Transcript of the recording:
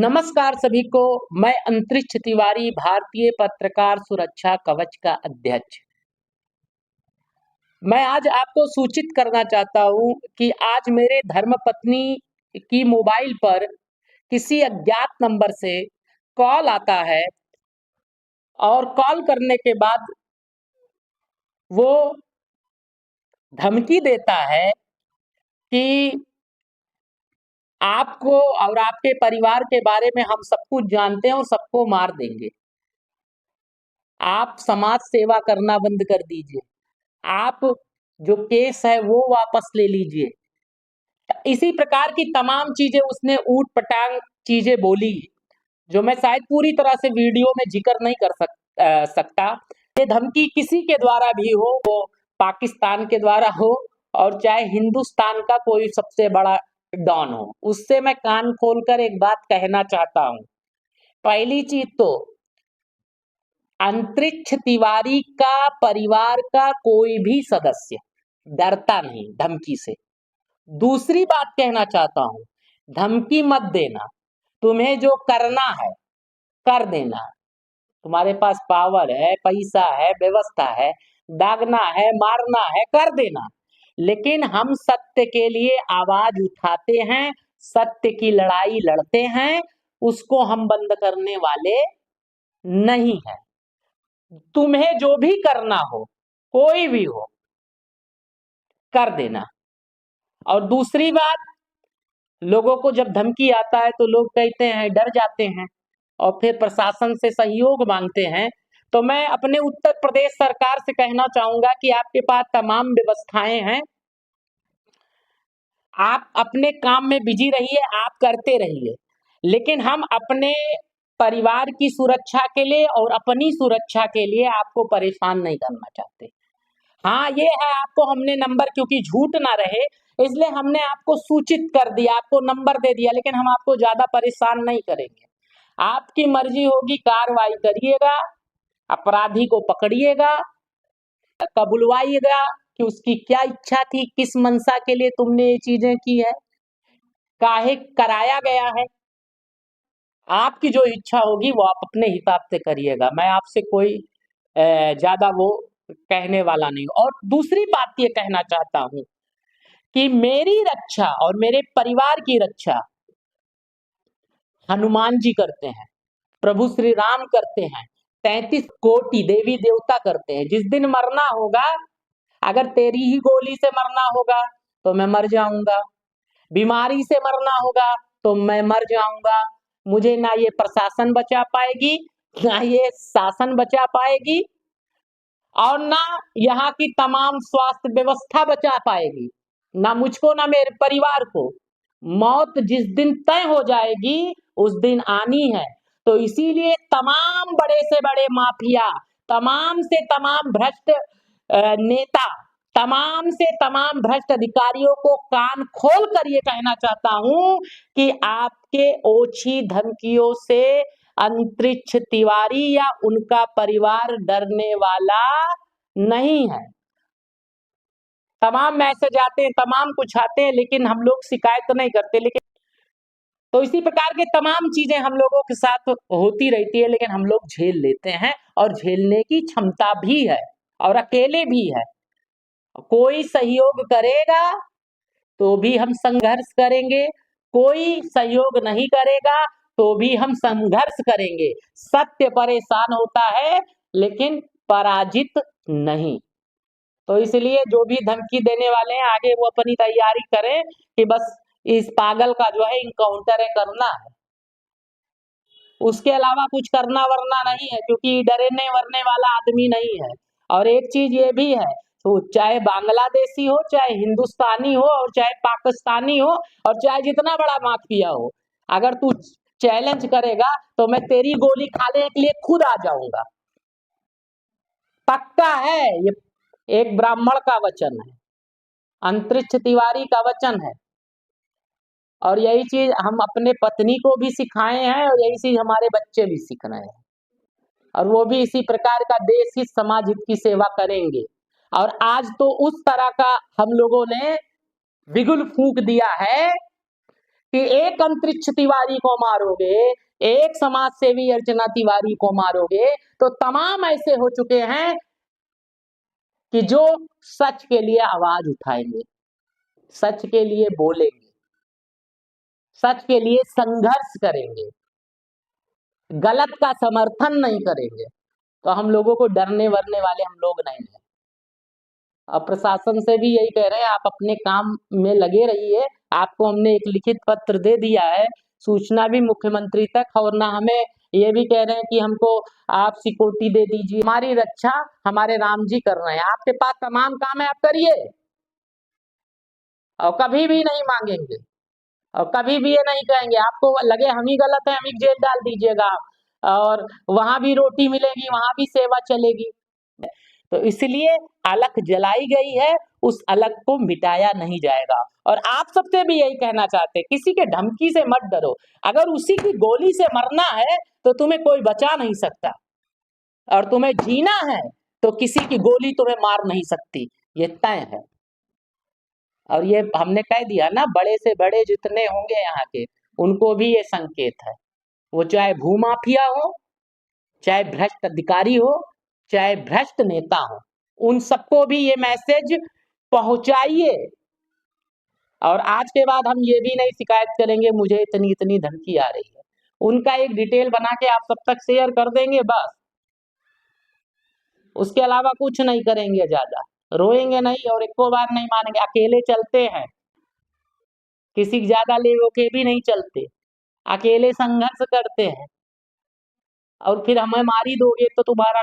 नमस्कार सभी को। मैं अंतरिक्ष तिवारी, भारतीय पत्रकार सुरक्षा कवच का अध्यक्ष। मैं आज आपको सूचित करना चाहता हूं कि आज मेरे धर्मपत्नी की मोबाइल पर किसी अज्ञात नंबर से कॉल आता है और कॉल करने के बाद वो धमकी देता है कि आपको और आपके परिवार के बारे में हम सब कुछ जानते हैं और सबको मार देंगे। आप समाज सेवा करना बंद कर दीजिए। आप जो केस है वो वापस ले लीजिए। इसी प्रकार की तमाम चीजें उसने ऊट-पटांग चीजें बोली, जो मैं शायद पूरी तरह से वीडियो में जिक्र नहीं कर सकता। ये धमकी किसी के द्वारा भी हो, वो पाकिस्तान के द्वारा हो और चाहे हिंदुस्तान का कोई सबसे बड़ा डॉन हो, उससे मैं कान खोलकर एक बात कहना चाहता हूं। पहली चीज तो अंतरिक्ष तिवारी का परिवार का कोई भी सदस्य डरता नहीं धमकी से। दूसरी बात कहना चाहता हूं, धमकी मत देना। तुम्हें जो करना है कर देना। तुम्हारे पास पावर है, पैसा है, व्यवस्था है, दागना है, मारना है, कर देना। लेकिन हम सत्य के लिए आवाज उठाते हैं, सत्य की लड़ाई लड़ते हैं, उसको हम बंद करने वाले नहीं हैं। तुम्हें जो भी करना हो, कोई भी हो, कर देना। और दूसरी बात, लोगों को जब धमकी आता है तो लोग कहते हैं, डर जाते हैं और फिर प्रशासन से सहयोग मांगते हैं। तो मैं अपने उत्तर प्रदेश सरकार से कहना चाहूंगा कि आपके पास तमाम व्यवस्थाएं हैं, आप अपने काम में बिजी रहिए, आप करते रहिए। लेकिन हम अपने परिवार की सुरक्षा के लिए और अपनी सुरक्षा के लिए आपको परेशान नहीं करना चाहते। हाँ, ये है, आपको हमने नंबर, क्योंकि झूठ ना रहे इसलिए हमने आपको सूचित कर दिया, आपको नंबर दे दिया, लेकिन हम आपको ज्यादा परेशान नहीं करेंगे। आपकी मर्जी होगी, कार्रवाई करिएगा, अपराधी को पकड़िएगा, कबुलवाइएगा कि उसकी क्या इच्छा थी, किस मंशा के लिए तुमने ये चीजें की है, काहे कराया गया है। आपकी जो इच्छा होगी वो आप अपने हिसाब से करिएगा। मैं आपसे कोई ज्यादा वो कहने वाला नहीं। और दूसरी बात ये कहना चाहता हूं कि मेरी रक्षा और मेरे परिवार की रक्षा हनुमान जी करते हैं, प्रभु श्री राम करते हैं, 33 कोटि देवी देवता करते हैं। जिस दिन मरना होगा, अगर तेरी ही गोली से मरना होगा तो मैं मर जाऊंगा, बीमारी से मरना होगा तो मैं मर जाऊंगा। मुझे ना ये प्रशासन बचा पाएगी, ना ये शासन बचा पाएगी, और ना यहाँ की तमाम स्वास्थ्य व्यवस्था बचा पाएगी, ना मुझको ना मेरे परिवार को। मौत जिस दिन तय हो जाएगी उस दिन आनी है। तो इसीलिए तमाम बड़े से बड़े माफिया, तमाम से तमाम भ्रष्ट नेता, तमाम से तमाम भ्रष्ट अधिकारियों को कान खोल कर ये कहना चाहता हूं कि आपके ओछी धमकियों से अंतरिक्ष तिवारी या उनका परिवार डरने वाला नहीं है। तमाम मैसेज आते हैं, तमाम कुछ आते हैं, लेकिन हम लोग शिकायत तो नहीं करते। लेकिन तो इसी प्रकार के तमाम चीजें हम लोगों के साथ होती रहती है, लेकिन हम लोग झेल लेते हैं और झेलने की क्षमता भी है और अकेले भी है। कोई सहयोग करेगा तो भी हम संघर्ष करेंगे, कोई सहयोग नहीं करेगा तो भी हम संघर्ष करेंगे। सत्य परेशान होता है लेकिन पराजित नहीं। तो इसलिए जो भी धमकी देने वाले हैं, आगे वो अपनी तैयारी करें कि बस इस पागल का जो है इनकाउंटर करना है, उसके अलावा कुछ करना वरना नहीं है, क्योंकि डरने वरने वाला आदमी नहीं है। और एक चीज ये भी है, तो चाहे बांग्लादेशी हो, चाहे हिंदुस्तानी हो, और चाहे पाकिस्तानी हो, और चाहे जितना बड़ा माफिया हो, अगर तू चैलेंज करेगा तो मैं तेरी गोली खाने के लिए खुद आ जाऊंगा। पक्का है, ये एक ब्राह्मण का वचन है, अंतरिक्ष तिवारी का वचन है। और यही चीज हम अपने पत्नी को भी सिखाए हैं और यही चीज हमारे बच्चे भी सीख रहे हैं, और वो भी इसी प्रकार का देश हित समाज हित की सेवा करेंगे। और आज तो उस तरह का हम लोगों ने बिगुल फूंक दिया है कि एक अंतरिक्ष तिवारी को मारोगे, एक समाज सेवी अर्चना तिवारी को मारोगे, तो तमाम ऐसे हो चुके हैं कि जो सच के लिए आवाज उठाएंगे, सच के लिए बोलेंगे, सच के लिए संघर्ष करेंगे, गलत का समर्थन नहीं करेंगे। तो हम लोगों को डरने वरने वाले हम लोग नहीं हैं। और प्रशासन से भी यही कह रहे हैं, आप अपने काम में लगे रहिए। आपको हमने एक लिखित पत्र दे दिया है, सूचना भी मुख्यमंत्री तक, और ना हमें ये भी कह रहे हैं कि हमको आप सिक्योरिटी दे दीजिए। हमारी रक्षा हमारे राम जी कर रहे हैं। आपके पास तमाम काम है, आप करिए, और कभी भी नहीं मांगेंगे, और कभी भी ये नहीं कहेंगे। आपको लगे हम ही गलत है, हम ही जेल डाल दीजिएगा, और वहां भी रोटी मिलेगी, वहां भी सेवा चलेगी। तो इसलिए अलख जलाई गई है, उस अलख को मिटाया नहीं जाएगा। और आप सबसे भी यही कहना चाहते हैं, किसी के धमकी से मत डरो। अगर उसी की गोली से मरना है तो तुम्हें कोई बचा नहीं सकता, और तुम्हें जीना है तो किसी की गोली तुम्हें मार नहीं सकती, ये तय है। और ये हमने कह दिया ना, बड़े से बड़े जितने होंगे यहाँ के, उनको भी ये संकेत है। वो चाहे भूमाफिया हो, चाहे भ्रष्ट अधिकारी हो, चाहे भ्रष्ट नेता हो, उन सबको भी ये मैसेज पहुंचाइए। और आज के बाद हम ये भी नहीं शिकायत करेंगे मुझे इतनी इतनी धमकी आ रही है। उनका एक डिटेल बना के आप सब तक शेयर कर देंगे, बस उसके अलावा कुछ नहीं करेंगे, ज्यादा रोएंगे नहीं और एको बार नहीं मानेंगे। अकेले चलते हैं, किसी ज्यादा ले के भी नहीं चलते, अकेले संघर्ष करते हैं। और फिर हमें मारी दोगे तो तुम्हारा